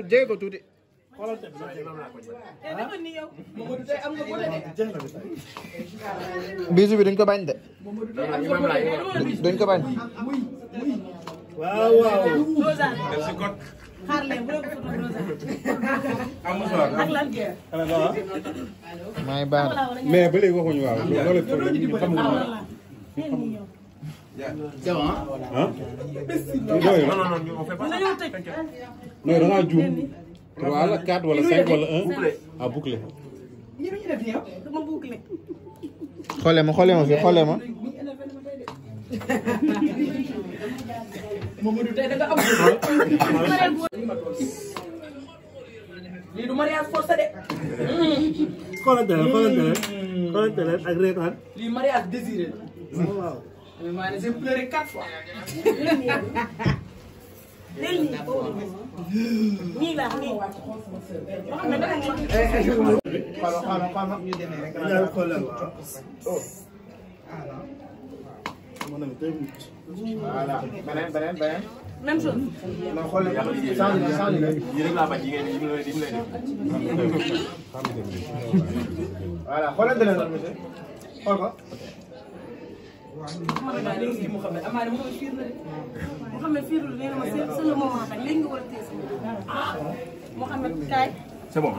jéego tuuti. bisu bi duñ ko bañ de. duñ ko bañ. waaw waaw. maa ngi baax mais ba léegi waxuñu waaw loolu problème ñu xam nga. c'est bon ah. non da ngaa juum. 3 wala 4 wala 5 wala 1. ah bouclé. xoolee ma fii xoolee ma. Mamadou tey da nga am. lii du mariage forcé de. xoolante leen ak reetaan. lii mariage désiré la. waaw. maa ne j'ai pleuré 4 fois. nii la nii. xoolal ñu demee rek. voilà beneen. même chose. non xoolal changé na. yii rek laa bañ jigéen ñi ñu lay def. voilà xoolal dana la monsieur xool ko. Mouhamed fiir la nee na ma c'est le moment nag léegi nga war a téye Mouhamed kaay. c'est bon.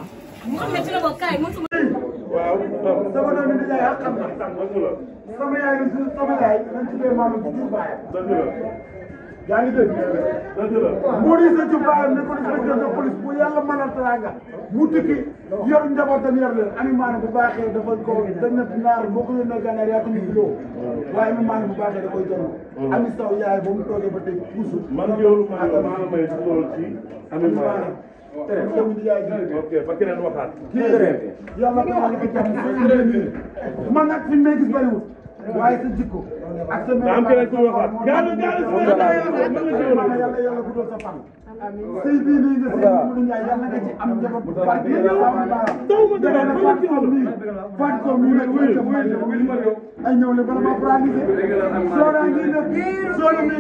Mouhamed ci la bokk kaay moom sama. waaw. sama doom bi di jaay ak xam na sama yaay sama yaay dañ tuddee maam ci jur baayam. yaa ngi dégg. mu di sa jur baayam ne ko inspecteur de police bu yàlla mënal teraanga mu tukki yor njabootam yor leen Ami Maane bu baaxee dafa ko dañ ne naar boo ko yónnee gànnaar yaa ko ñu kilo waaye Ami Maane bu baaxee da koy jënd. Ami Sow yaay ba mu toogee ba tey puusu. man yow maa la may lool ci Ami Maane. ok ba keneen waxaat. yàlla ko yàlla ko jàmm man nag fi may gis bariwul waaye sa jikko ak sa mel. am keneen ku waxaat. yàlla guddal sa fan. sëy bii nii nga sëy mu Ndiaye yàlla nga ci am njaboot bu baax. Fatou Sow mii nag wéy ca may ay ñëw le bala ma paralysé. Soda ngi nag Soda mi.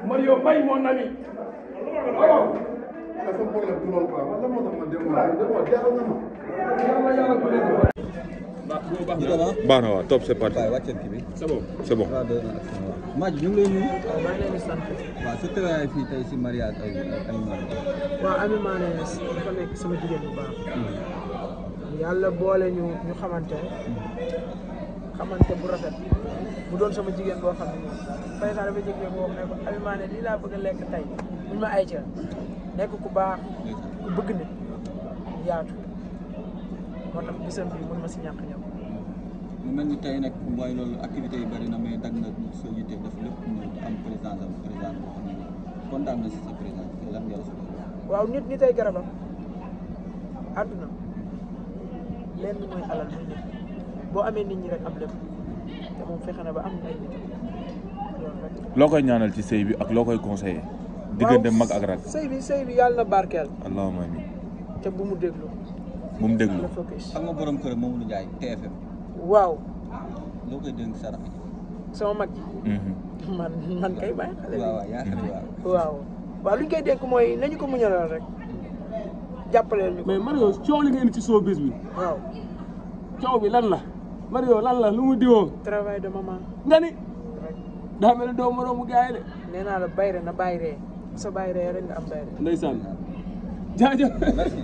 Mario Mbaye mon ami. loolu quoi man la moo tax man demoo jeexal na ma. baax na waaw top c'est parti. c'est bon. Madj ñu ngi lay nuyu. waaw maa ngi leen di sant. waaw sa teewaay fii tey si mariage ay Mané. waaw Ami Mané dafa nekk sama jigéen bu baax. yàlla boole ñu xamante bu rafet mu doon sama jigéen boo xam ne moom Faye dafa jékki ko wax ne ko Ami Mané lii laa bëgg a lekk tey buñ ma ay ca nekk ku baax ku bëgg nit yaatu moo tax bisam bi mën ma si ñàkk ñëw. mu mel ni tey nag mooy loolu activité yi bëri na mais dag na sa yitte def lépp ñëw am président boo xam ne kontaan na si sa président lan nga la waaw nit ñi tey garabam àdduna lenn mooy alal muy nit boo amee nit ñi rek am lépp te moom fexe na ba am ay nit loolu rek. loo koy ñaanal ci sëy bi ak loo koy conseillé. diggante mag ak rak. sëy bi yàlla na barkeel. allahumma amiin. te bu mu déglu. bu mu déglu. xam nga borom kër Mamadou Ndiaye TFM. waaw. loo koy dénk sa rakk. sama mag ji. man kay bàyyi xale bi. waaw yaa xam waaw lu ñu koy dénk mooy nañu ko muñalal rek jàppaleel ñu ko. mais Mario coow li nga indi ci showbiz bi. waaw. coow bi lan la. Mario lan la lu mu diwoo. travail de maman. nga ni. daa mel ni doo moroomu gars yi de. nee naa la bayre na bàyyi ree sa bàyyi ree rek nga am bayre. ndeysaan jaajëf. merci.